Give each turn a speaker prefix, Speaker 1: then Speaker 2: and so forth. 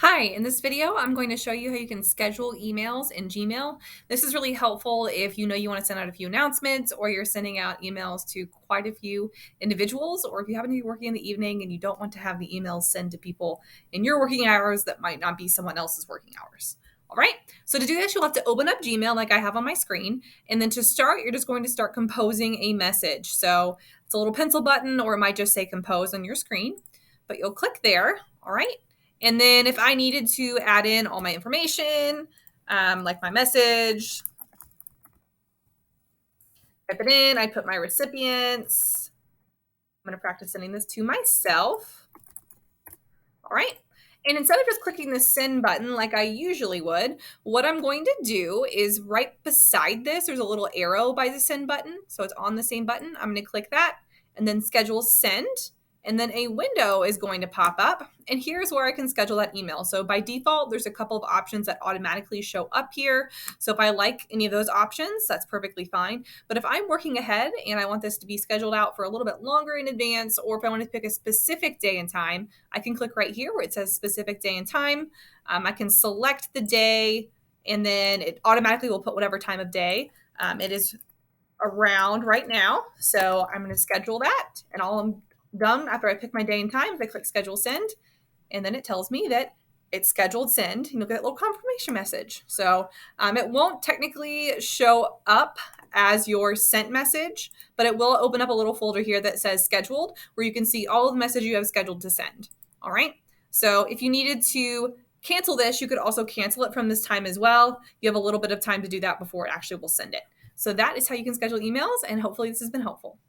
Speaker 1: Hi, in this video, I'm going to show you how you can schedule emails in Gmail. This is really helpful if you know you want to send out a few announcements or you're sending out emails to quite a few individuals, or if you happen to be working in the evening and you don't want to have the emails sent to people in your working hours that might not be someone else's working hours. All right, so to do this, you'll have to open up Gmail like I have on my screen. And then to start, you're just going to start composing a message. So it's a little pencil button, or it might just say compose on your screen, but you'll click there. All right. And then if I needed to add in all my information, like my message, type it in, I put my recipients. I'm going to practice sending this to myself. All right. And instead of just clicking the send button like I usually would, what I'm going to do is right beside this, there's a little arrow by the send button. So it's on the same button. I'm going to click that and then schedule send. And then a window is going to pop up. And here's where I can schedule that email. So by default, there's a couple of options that automatically show up here. So if I like any of those options, that's perfectly fine. But if I'm working ahead and I want this to be scheduled out for a little bit longer in advance, or if I want to pick a specific day and time, I can click right here where it says specific day and time. I can select the day, and then it automatically will put whatever time of day it is around right now. So I'm going to schedule that, and all I'm done after I pick my day and time, I click schedule send, and then it tells me that it's scheduled send. You'll get that little confirmation message. So it won't technically show up as your sent message, but it will open up a little folder here that says scheduled, where you can see all of the messages you have scheduled to send. All right. So if you needed to cancel this, you could also cancel it from this time as well. You have a little bit of time to do that before it actually will send it. So that is how you can schedule emails, and hopefully this has been helpful.